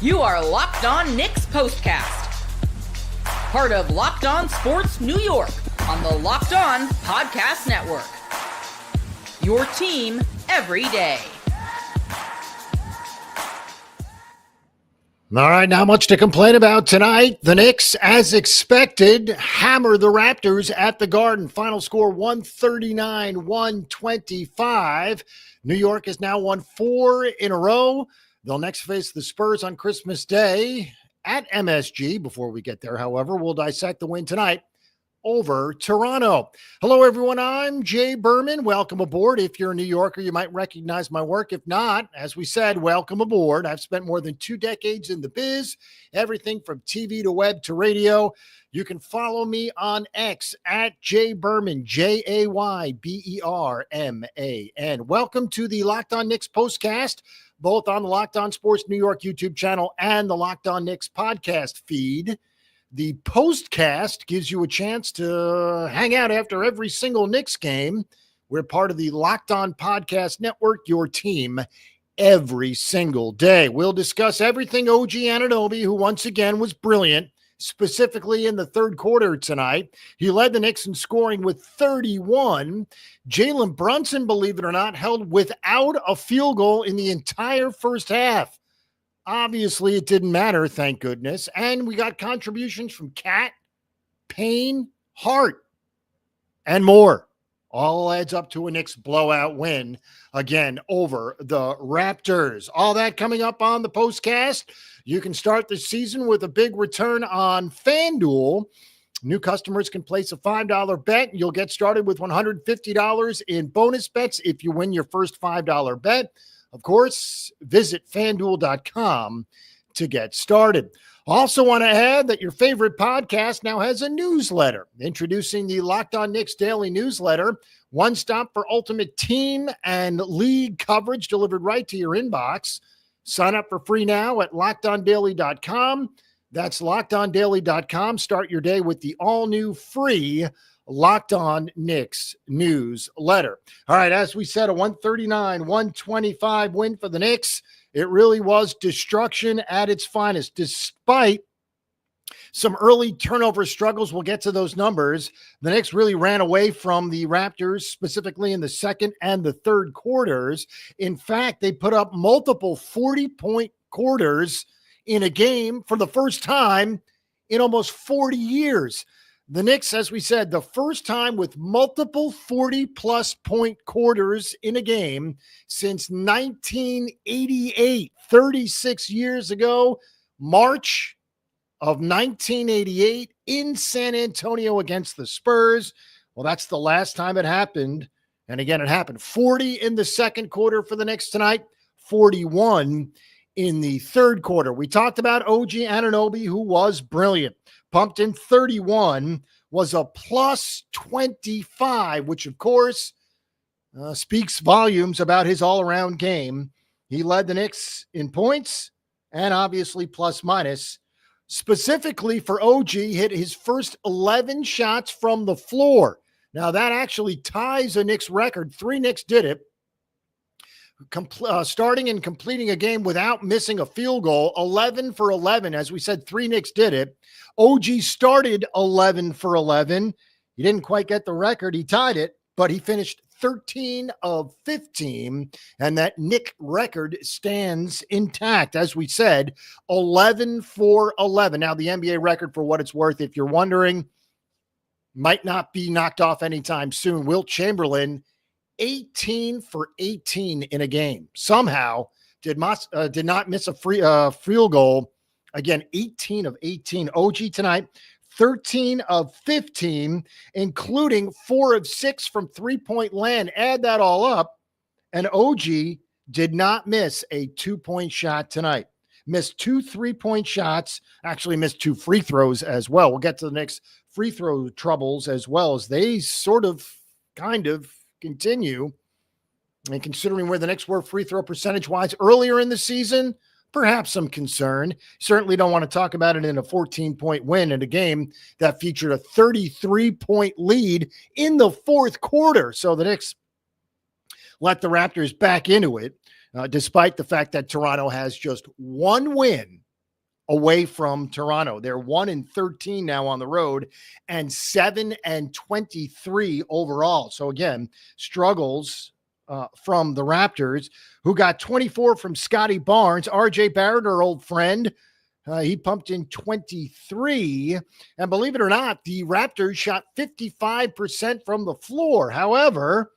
You are Locked On Knicks POSTCAST, part of Locked On Sports New York on the Locked On Podcast Network. Your team every day. All right, not much to complain about tonight. The Knicks, as expected, hammer the Raptors at the Garden. Final score 139-125. New York has now won 4 in a row. They'll next face the Spurs on Christmas Day at MSG. Before we get there, however, we'll dissect the win tonight over Toronto. Hello, everyone. I'm Jay Berman. Welcome aboard. If you're a New Yorker, you might recognize my work. If not, as we said, welcome aboard. I've spent more than 2 decades in the biz, everything from TV to web to radio. You can follow me on X at Jay Berman, Jayberman. Welcome to the Locked On Knicks postcast, both on the Locked On Sports New York YouTube channel and the Locked On Knicks podcast feed. The postcast gives you a chance to hang out after every single Knicks game. We're part of the Locked On Podcast Network, your team every single day. We'll discuss everything OG Anunoby, who once again was brilliant, specifically in the third quarter tonight. He led the Knicks in scoring with 31. Jalen Brunson, believe it or not, held without a field goal in the entire first half. Obviously, it didn't matter, thank goodness. And we got contributions from Cat, Payne, Hart, and more. All adds up to a Knicks blowout win, again, over the Raptors. All that coming up on the postcast. You can start the season with a big return on FanDuel. New customers can place a $5 bet. You'll get started with $150 in bonus bets if you win your first $5 bet. Of course, visit FanDuel.com to get started. Also want to add that your favorite podcast now has a newsletter. Introducing the Locked On Knicks Daily Newsletter, one stop for ultimate team and league coverage delivered right to your inbox. Sign up for free now at LockedOnDaily.com. That's LockedOnDaily.com. Start your day with the all-new free Locked On Knicks newsletter. All right, as we said, a 139-125 win for the Knicks. It really was destruction at its finest, despite some early turnover struggles. We'll get to those numbers. The Knicks really ran away from the Raptors, specifically in the second and the third quarters. In fact, they put up multiple 40-point quarters in a game for the first time in almost 40 years. The Knicks, as we said, the first time with multiple 40-plus point quarters in a game since 1988, 36 years ago, March of 1988 in San Antonio against the Spurs. Well, that's the last time it happened. And again, it happened. 40 in the second quarter for the Knicks tonight, 41 in the third quarter. We talked about OG Anunoby, who was brilliant. Pumped in 31, was a plus 25, which, of course, speaks volumes about his all-around game. He led the Knicks in points and obviously plus-minus. Specifically for OG, hit his first 11 shots from the floor. Now, that actually ties a Knicks record. 3 Knicks did it. Starting and completing a game without missing a field goal, 11 for 11. As we said, 3 Knicks did it. OG started 11 for 11. He didn't quite get the record. He tied it, but he finished 13 of 15, and that Knick record stands intact. As we said, 11 for 11. Now, the NBA record, for what it's worth, if you're wondering, might not be knocked off anytime soon. Wilt Chamberlain, 18 for 18 in a game. Somehow did not miss a field goal. Again, 18 of 18. OG tonight, 13 of 15, including 4 of 6 from three-point land. Add that all up, and OG did not miss a 2-point shot tonight. Missed 2 3-point shots, actually missed 2 free throws as well. We'll get to the next free throw troubles as well, as they kind of continue. And considering where the Knicks were free throw percentage-wise earlier in the season, perhaps some concern. Certainly don't want to talk about it in a 14-point win in a game that featured a 33-point lead in the fourth quarter. So the Knicks let the Raptors back into it, despite the fact that Toronto has just one win away from Toronto. They're 1-13 now on the road and 7-23 overall. So again, struggles from the Raptors, who got 24 from Scotty Barnes. RJ Barrett, our old friend, he pumped in 23. And believe it or not, the Raptors shot 55% from the floor. However,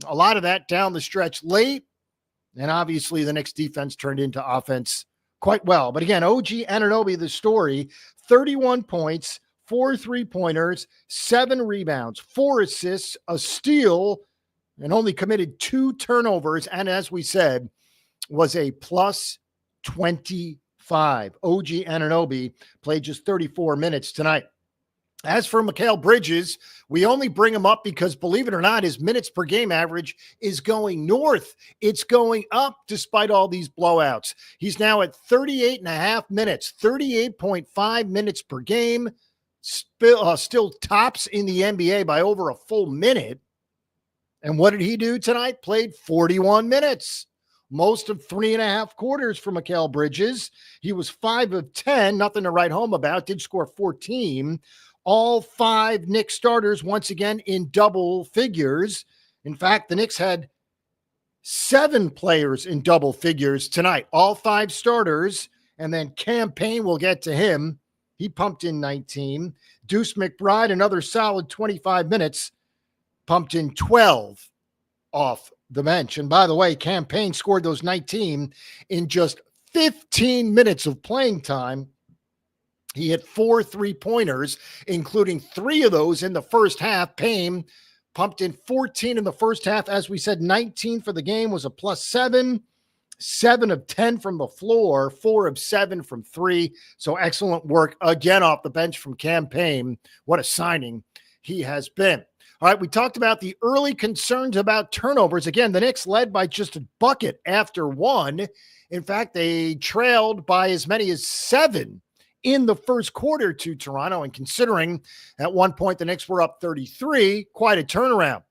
a lot of that down the stretch late. And obviously the Knicks defense turned into offense quite well. But again, OG Anunoby, the story, 31 points, 4 3-pointers, 7 rebounds, 4 assists, a steal, and only committed 2 turnovers. And as we said, was a plus 25. OG Anunoby played just 34 minutes tonight. As for Mikal Bridges, we only bring him up because, believe it or not, his minutes per game average is going north. It's going up despite all these blowouts. He's now at 38.5 minutes, 38.5 minutes per game, still tops in the NBA by over a full minute. And what did he do tonight? Played 41 minutes. Most of 3.5 quarters for Mikal Bridges. He was 5 of 10, nothing to write home about, did score 14. All 5 Knicks starters, once again, in double figures. In fact, the Knicks had 7 players in double figures tonight. All 5 starters. And then Cam Payne, we'll get to him. He pumped in 19. Deuce McBride, another solid 25 minutes, pumped in 12 off the bench. And by the way, Cam Payne scored those 19 in just 15 minutes of playing time. He hit 4 3-pointers, including 3 of those in the first half. Payne pumped in 14 in the first half. As we said, 19 for the game, was a plus 7. 7 of 10 from the floor, 4 of 7 from 3. So excellent work again off the bench from Cam Payne. What a signing he has been. All right, we talked about the early concerns about turnovers. Again, the Knicks led by just a bucket after 1. In fact, they trailed by as many as 7 in the first quarter to Toronto. And considering at one point the Knicks were up 33, quite a turnaround.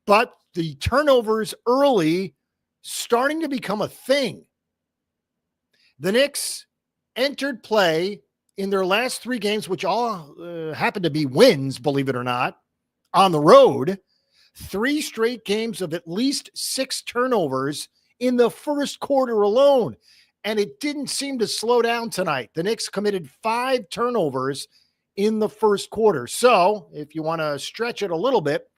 But the turnovers early starting to become a thing. The Knicks entered play in their last 3 games, which all happened to be wins, believe it or not, on the road. 3 straight games of at least 6 turnovers in the first quarter alone. And it didn't seem to slow down tonight. The Knicks committed 5 turnovers in the first quarter. So if you want to stretch it a little bit,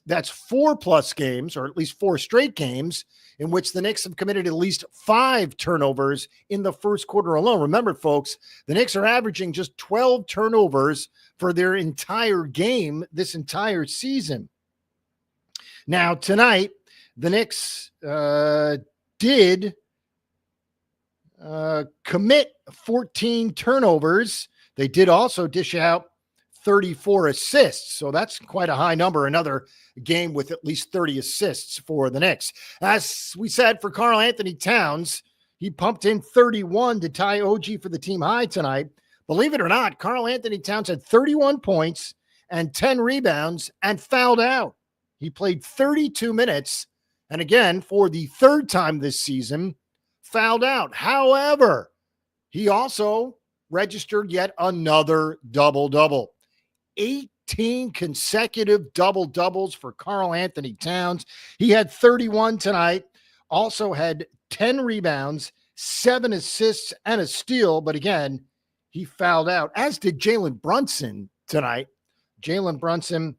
that's 4+ games, or at least 4 straight games, in which the Knicks have committed at least 5 turnovers in the first quarter alone. Remember, folks, the Knicks are averaging just 12 turnovers for their entire game this entire season. Now, tonight, the Knicks did commit 14 turnovers. They did also dish out 34 assists. So that's quite a high number. Another game with at least 30 assists for the Knicks. As we said, for Karl Anthony Towns, he pumped in 31 to tie OG for the team high tonight. Believe it or not, Karl Anthony Towns had 31 points and 10 rebounds and fouled out. He played 32 minutes. And again, for the 3rd time this season, fouled out. However, he also registered yet another double-double. 18 consecutive double-doubles for Karl Anthony Towns. He had 31 tonight, also had 10 rebounds, 7 assists, and a steal. But again, he fouled out, as did Jalen Brunson tonight. Jalen Brunson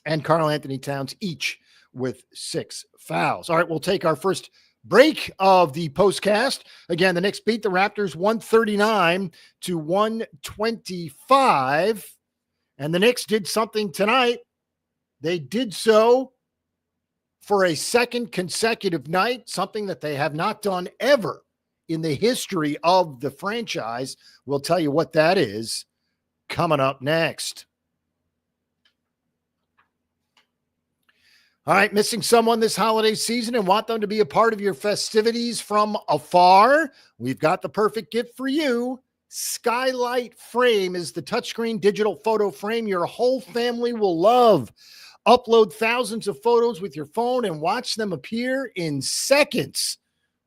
and Karl Anthony Towns each with 6 fouls. All right, we'll take our first break of the postcast. Again, the Knicks beat the Raptors 139 to 125. And the Knicks did something tonight. They did so for a 2nd consecutive night, something that they have not done ever in the history of the franchise. We'll tell you what that is coming up next. All right, missing someone this holiday season and want them to be a part of your festivities from afar? We've got the perfect gift for you. Skylight Frame is the touchscreen digital photo frame your whole family will love. Upload thousands of photos with your phone and watch them appear in seconds.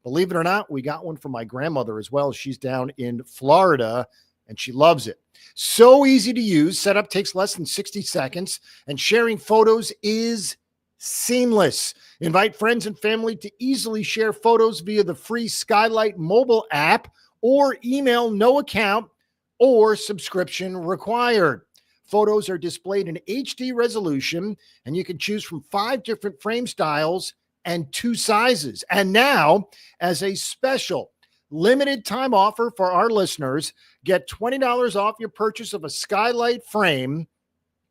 Believe it or not, we got one from my grandmother as well. She's down in Florida, and she loves it. So easy to use. Setup takes less than 60 seconds, and sharing photos is seamless. Invite friends and family to easily share photos via the free Skylight mobile app or email no account or subscription required. Photos are displayed in HD resolution, and you can choose from 5 different frame styles and 2 sizes. And now, as a special limited time offer for our listeners, get $20 off your purchase of a Skylight frame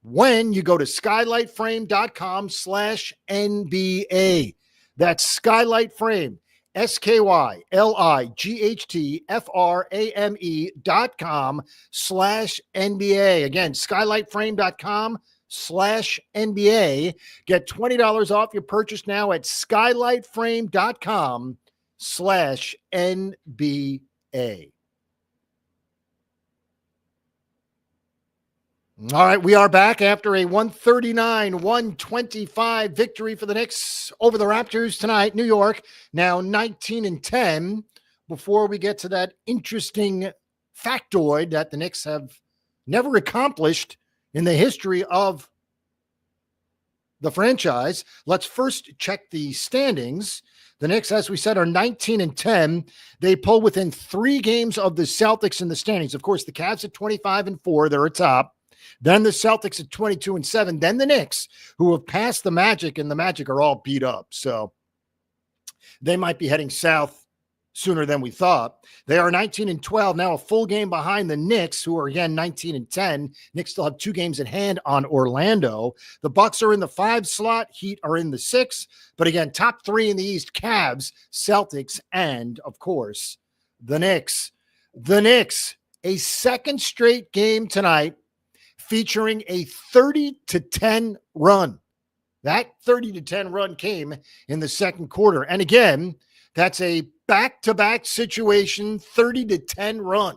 when you go to skylightframe.com/NBA. That's Skylight Frame, SKYLIGHTFRAME.com/NBA. Again, skylightframe.com/NBA. Get $20 off your purchase now at skylightframe.com/NBA. All right, we are back after a 139-125 victory for the Knicks over the Raptors tonight. New York now 19-10. Before we get to that interesting factoid that the Knicks have never accomplished in the history of the franchise, let's first check the standings. The Knicks, as we said, are 19-10. They pull within 3 games of the Celtics in the standings. Of course, the Cavs at 25-4, they're atop. Then the Celtics at 22-7. Then the Knicks, who have passed the Magic, and the Magic are all beat up. So they might be heading south sooner than we thought. They are 19-12, now a full game behind the Knicks, who are again 19-10. Knicks still have 2 games in hand on Orlando. The Bucks are in the 5 slot. Heat are in the 6. But again, top 3 in the East: Cavs, Celtics, and of course, the Knicks. The Knicks, a second straight game tonight featuring a 30-10 run. That 30-10 run came in the second quarter. And again, that's a back-to-back situation, 30-10 run.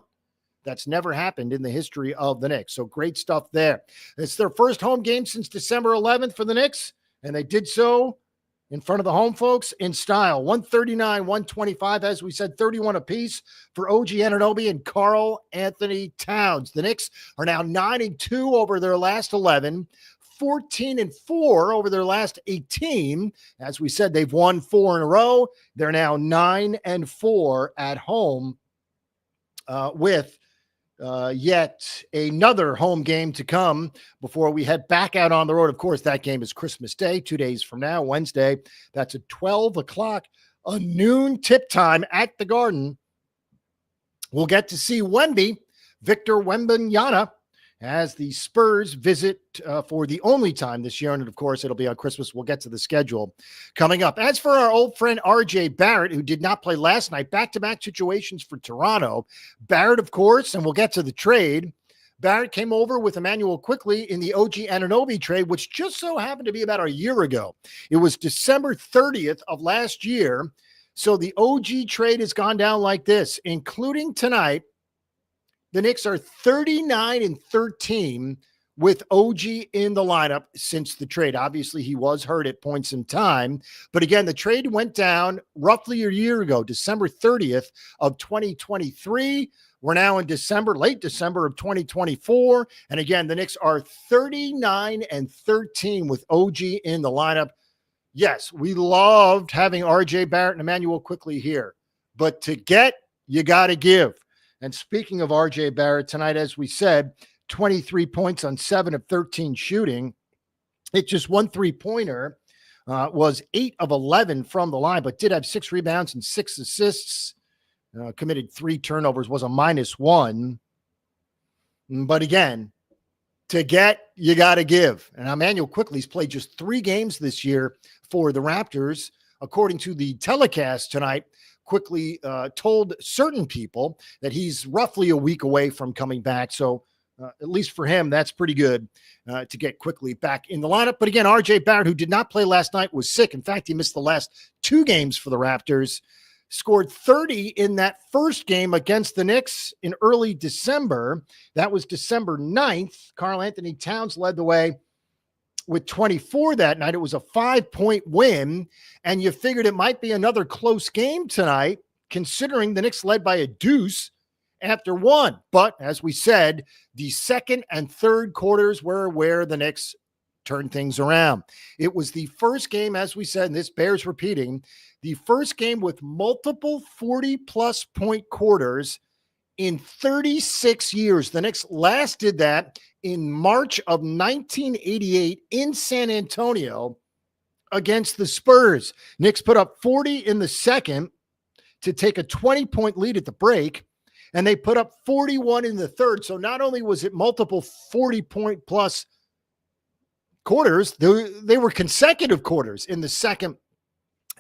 That's never happened in the history of the Knicks. So great stuff there. It's their first home game since December 11th for the Knicks, and they did so in front of the home folks in style. 139-125, as we said, 31 apiece for OG Anunoby and Karl Anthony Towns. The Knicks are now 9-2 over their last 11, 14-4 over their last 18. As we said, they've won 4 in a row. They're now 9-4 at home with yet another home game to come before we head back out on the road. Of course, that game is Christmas Day, 2 days from now, Wednesday. That's at 12 o'clock, a noon tip time at the Garden. We'll get to see Victor Wembanyama, as the Spurs visit for the only time this year. And of course, it'll be on Christmas. We'll get to the schedule coming up. As for our old friend RJ Barrett, who did not play last night, back-to-back situations for Toronto. Barrett, of course, and we'll get to the trade. Barrett came over with Emmanuel Quickley in the OG Anunoby trade, which just so happened to be about a year ago. It was December 30th of last year. So the OG trade has gone down like this, including tonight. The Knicks are 39-13 with OG in the lineup since the trade. Obviously, he was hurt at points in time. But again, the trade went down roughly a year ago, December 30th of 2023. We're now in late December of 2024. And again, the Knicks are 39-13 with OG in the lineup. Yes, we loved having RJ Barrett and Emmanuel Quickley here. But to get, you got to give. And speaking of RJ Barrett tonight, as we said, 23 points on 7 of 13 shooting. It just 1 3-pointer, was 8 of 11 from the line, but did have 6 rebounds and 6 assists. Committed 3 turnovers, was a -1. But again, to get, you got to give. And Emmanuel Quickley's played just 3 games this year for the Raptors. According to the telecast tonight, Quickley told certain people that he's roughly a week away from coming back. So at least for him, that's pretty good to get Quickley back in the lineup. But again, RJ Barrett, who did not play last night, was sick. In fact, he missed the last 2 games for the Raptors. Scored 30 in that first game against the Knicks in early December. That was December 9th. Karl Anthony Towns led the way with 24 that night. It was a 5-point win, and you figured it might be another close game tonight, considering the Knicks led by a deuce after one. But as we said, the second and third quarters were where the Knicks turned things around. It was the first game, as we said, and this bears repeating, the first game with multiple 40-plus point quarters in 36 years. The Knicks last did that in March of 1988 in San Antonio against the Spurs. Knicks put up 40 in the second to take a 20-point lead at the break, and they put up 41 in the third. So not only was it multiple 40-point plus quarters, they were consecutive quarters in the second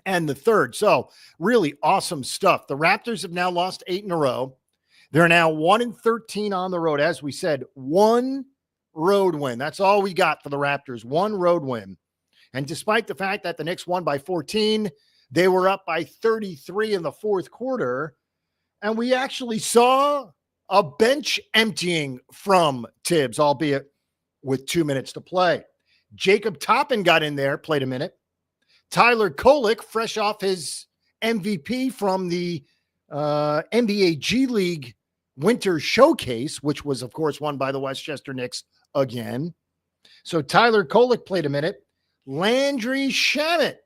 and the third. So really awesome stuff. The Raptors have now lost 8 in a row. They're now 1-13 on the road. As we said, one road win. That's all we got for the Raptors, one road win. And despite the fact that the Knicks won by 14, they were up by 33 in the fourth quarter. And we actually saw a bench emptying from Tibbs, albeit with 2 minutes to play. Jacob Toppin got in there, played a minute. Tyler Kolek, fresh off his MVP from the NBA G League Winter Showcase, which was, of course, won by the Westchester Knicks again. So Tyler Kolek played a minute. Landry Shamet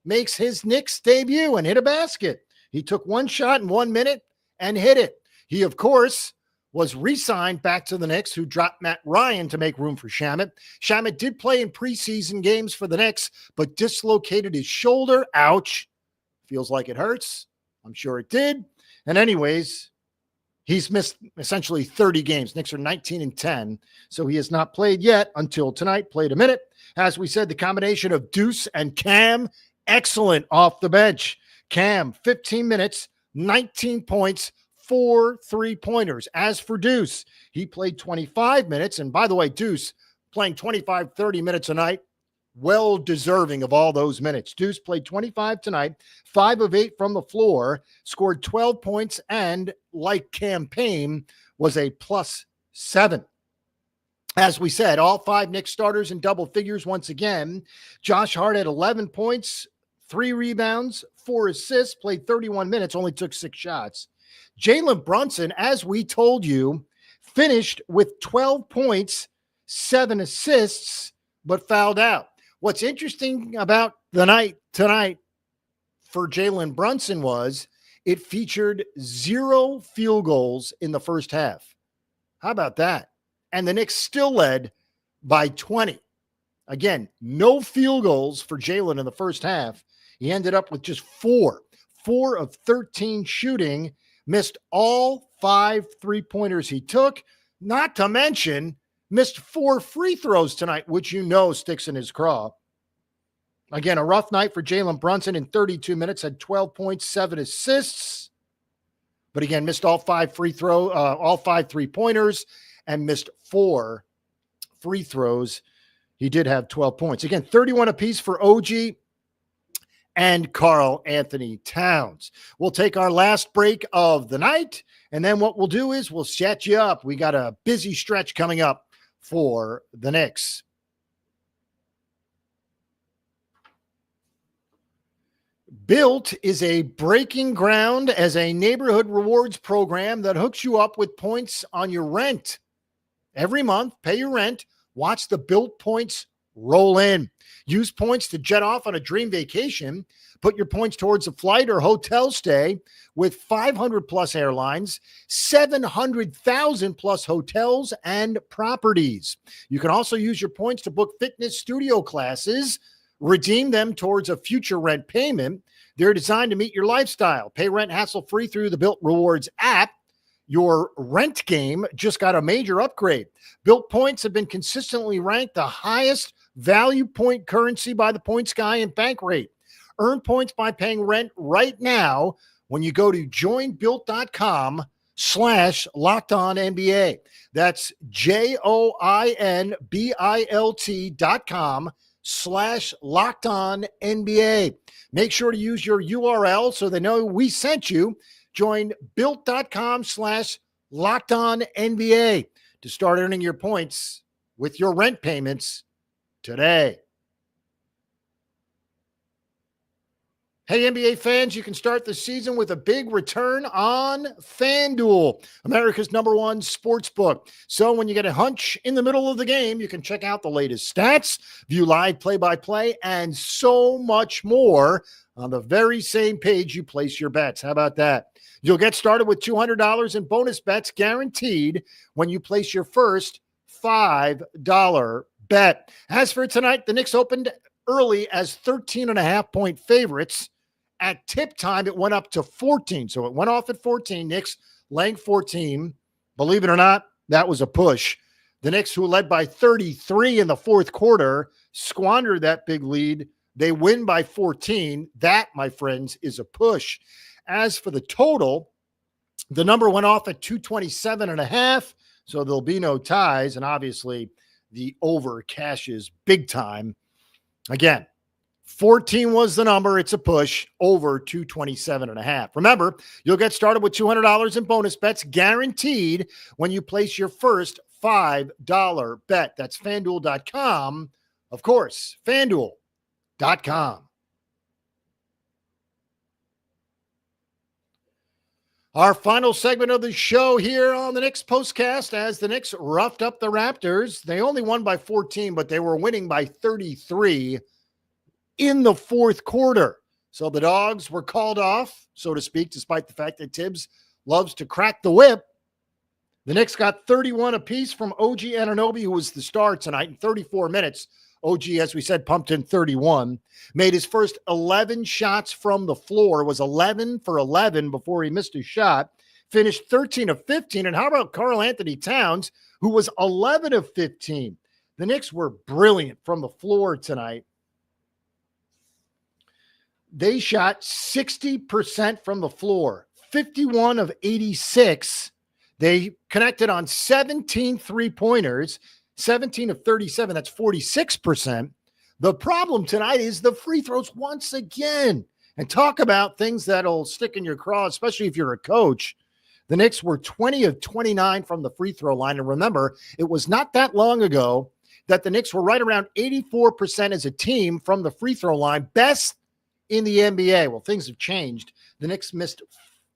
makes his Knicks debut and hit a basket. He took one shot in 1 minute and hit it. He, of course, was re-signed back to the Knicks, who dropped Matt Ryan to make room for Shamet. Shamet did play in preseason games for the Knicks, but dislocated his shoulder. Ouch. Feels like it hurts. I'm sure it did. And anyways, he's missed essentially 30 games. Knicks are 19-10, so he has not played yet until tonight. Played a minute. As we said, the combination of Deuce and Cam, excellent off the bench. Cam, 15 minutes, 19 points, 4 3-pointers. As for Deuce, he played 25 minutes. And by the way, Deuce playing 25, 30 minutes a night, well deserving of all those minutes. Deuce played 25 tonight, 5 of 8 from the floor, scored 12 points, and like campaign was a +7. As we said, all 5 Knicks starters in double figures once again. Josh Hart had 11 points, 3 rebounds, 4 assists, played 31 minutes, only took 6 shots. Jalen Brunson, as we told you, finished with 12 points, 7 assists, but fouled out. What's interesting about the night tonight for Jalen Brunson was it featured 0 field goals in the first half. How about that? And the Knicks still led by 20. Again, no field goals for Jalen in the first half. He ended up with just 4 of 13 shooting, missed all 5 3-pointers he took, not to mention missed 4 free throws tonight, which sticks in his craw. Again, a rough night for Jalen Brunson in 32 minutes, had 12 points, 7 assists. But again, missed all 5 3-pointers and missed 4 free throws. He did have 12 points. Again, 31 apiece for OG and Karl Anthony Towns. We'll take our last break of the night, and then what we'll do is we'll set you up. We got a busy stretch coming up for the Knicks. Built is a breaking ground as a neighborhood rewards program that hooks you up with points on your rent. Every month, pay your rent, watch the Built points roll in. Use points to jet off on a dream vacation. Put your points towards a flight or hotel stay with 500 plus airlines, 700,000 plus hotels and properties. You can also use your points to book fitness studio classes, redeem them towards a future rent payment. They're designed to meet your lifestyle. Pay rent hassle-free through the Built Rewards app. Your rent game just got a major upgrade. Built points have been consistently ranked the highest value point currency by the Points Guy and Bankrate. Earn points by paying rent right now when you go to joinbuilt.com/LockedOnNBA. That's joinbuilt.com/LockedOnNBA. Make sure to use your URL so they know we sent you. Join built.com/LockedOnNBA to start earning your points with your rent payments today. Hey, NBA fans, you can start the season with a big return on FanDuel, America's #1 sports book. So when you get a hunch in the middle of the game, you can check out the latest stats, view live play-by-play, and so much more on the very same page you place your bets. How about that? You'll get started with $200 in bonus bets guaranteed when you place your first $5 bet. As for tonight, the Knicks opened early as 13.5-point favorites. At tip time, it went up to 14. So it went off at 14. Knicks laying 14. Believe it or not, that was a push. The Knicks, who led by 33 in the fourth quarter, squandered that big lead. They win by 14. That, my friends, is a push. As for the total, the number went off at 227.5. So there'll be no ties. And obviously, the over cashes big time. Again, 14 was the number. It's a push over 227.5. Remember, you'll get started with $200 in bonus bets guaranteed when you place your first $5 bet. That's FanDuel.com. Of course, FanDuel.com. Our final segment of the show here on the Knicks Postcast, as the Knicks roughed up the Raptors. They only won by 14, but they were winning by 33 in the fourth quarter. So the dogs were called off, so to speak, despite the fact that Tibbs loves to crack the whip. The Knicks got 31 apiece from OG Anunoby, who was the star tonight in 34 minutes. OG, as we said, pumped in 31. Made his first 11 shots from the floor. Was 11 for 11 before he missed a shot. Finished 13 of 15. And how about Karl Anthony Towns, who was 11 of 15? The Knicks were brilliant from the floor tonight. They shot 60% from the floor, 51 of 86. They connected on 17 three-pointers, 17 of 37. That's 46%. The problem tonight is the free throws once again. And talk about things that'll stick in your craw, especially if you're a coach. The Knicks were 20 of 29 from the free throw line. And remember, it was not that long ago that the Knicks were right around 84% as a team from the free throw line. Best in the NBA. Well, things have changed. The Knicks missed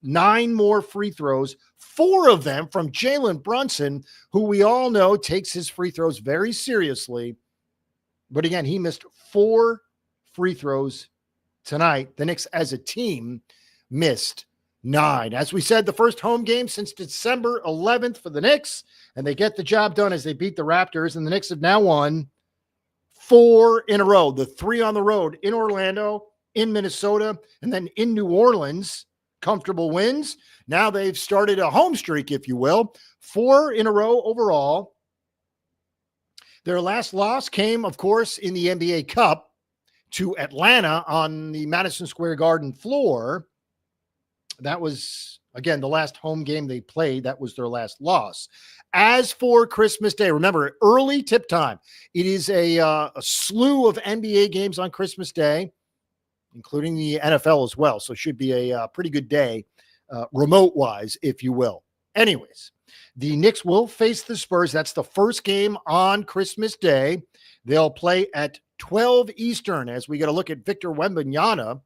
9 more free throws, 4 of them from Jalen Brunson, who we all know takes his free throws very seriously. But again, he missed 4 free throws tonight. The Knicks as a team missed 9. As we said, the first home game since December 11th for the Knicks, and they get the job done as they beat the Raptors, and the Knicks have now won 4 in a row. The 3 on the road in Orlando, in Minnesota, and then in New Orleans. Comfortable wins. Now they've started a home streak, if you will. 4 in a row overall. Their last loss came, of course, in the NBA Cup to Atlanta on the Madison Square Garden floor. That was, again, the last home game they played. That was their last loss. As for Christmas Day, remember, early tip time. It is a slew of NBA games on Christmas Day, including the NFL as well. So it should be a pretty good day, remote-wise, if you will. Anyways, the Knicks will face the Spurs. That's the first game on Christmas Day. They'll play at 12 Eastern as we get a look at Victor Wembanyama.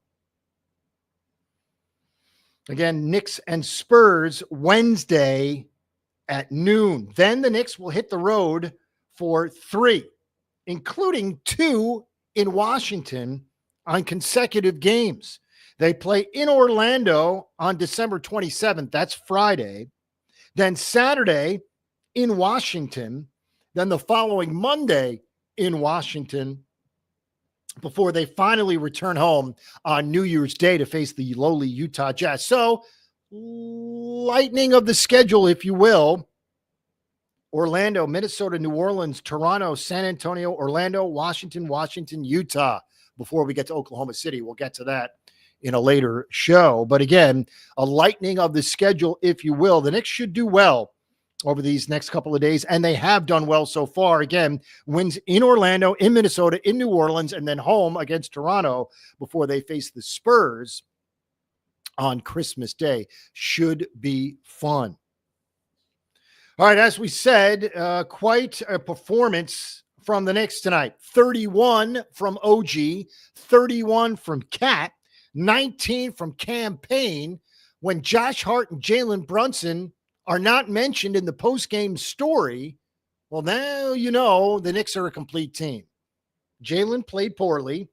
Again, Knicks and Spurs Wednesday at noon. Then the Knicks will hit the road for 3, including 2 in Washington on consecutive games. They play in Orlando on December 27th. That's Friday. Then Saturday in Washington. Then the following Monday in Washington before they finally return home on New Year's Day to face the lowly Utah Jazz. So, lightning of the schedule, if you will. Orlando, Minnesota, New Orleans, Toronto, San Antonio, Orlando, Washington, Utah. Before we get to Oklahoma City, we'll get to that in a later show. But again, a lightning of the schedule, if you will. The Knicks should do well over these next couple of days, and they have done well so far. Again, wins in Orlando, in Minnesota, in New Orleans, and then home against Toronto before they face the Spurs on Christmas Day. Should be fun. All right, as we said, quite a performance from the Knicks tonight. 31 from OG, 31 from Cat, 19 from Campaign. When Josh Hart and Jalen Brunson are not mentioned in the postgame story, well, now you know the Knicks are a complete team. Jalen played poorly.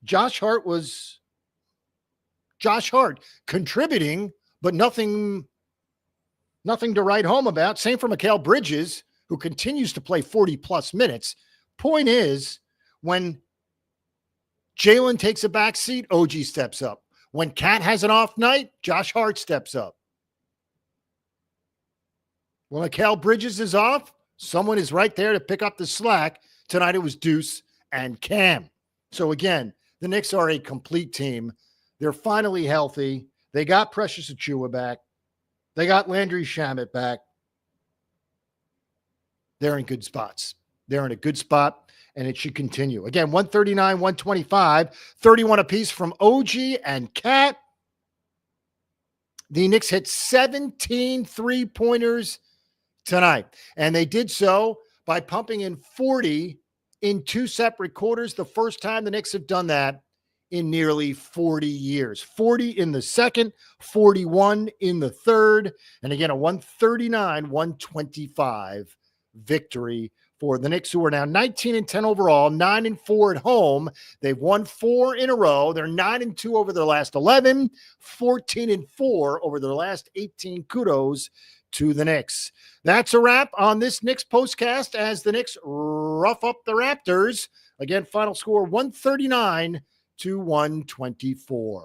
Josh Hart contributing, but nothing to write home about. Same for Mikal Bridges, who continues to play 40-plus minutes. Point is, when Jalen takes a back seat, OG steps up. When Cat has an off night, Josh Hart steps up. When Mikal Bridges is off, someone is right there to pick up the slack. Tonight it was Deuce and Cam. So again, the Knicks are a complete team. They're finally healthy. They got Precious Achiuwa back. They got Landry Shamet back. They're in good spots. They're in a good spot, and it should continue. Again, 139, 125, 31 apiece from OG and Cat. The Knicks hit 17 three-pointers tonight, and they did so by pumping in 40 in two separate quarters. The first time the Knicks have done that in nearly 40 years. 40 in the second, 41 in the third, and again, a 139-125 victory for the Knicks, who are now 19-10 overall, 9-4 at home. They've won 4 in a row. They're 9-2 over their last 11, 14-4 over their last 18. Kudos to the Knicks. That's a wrap on this Knicks postcast as the Knicks rough up the Raptors. Again, final score 139-124.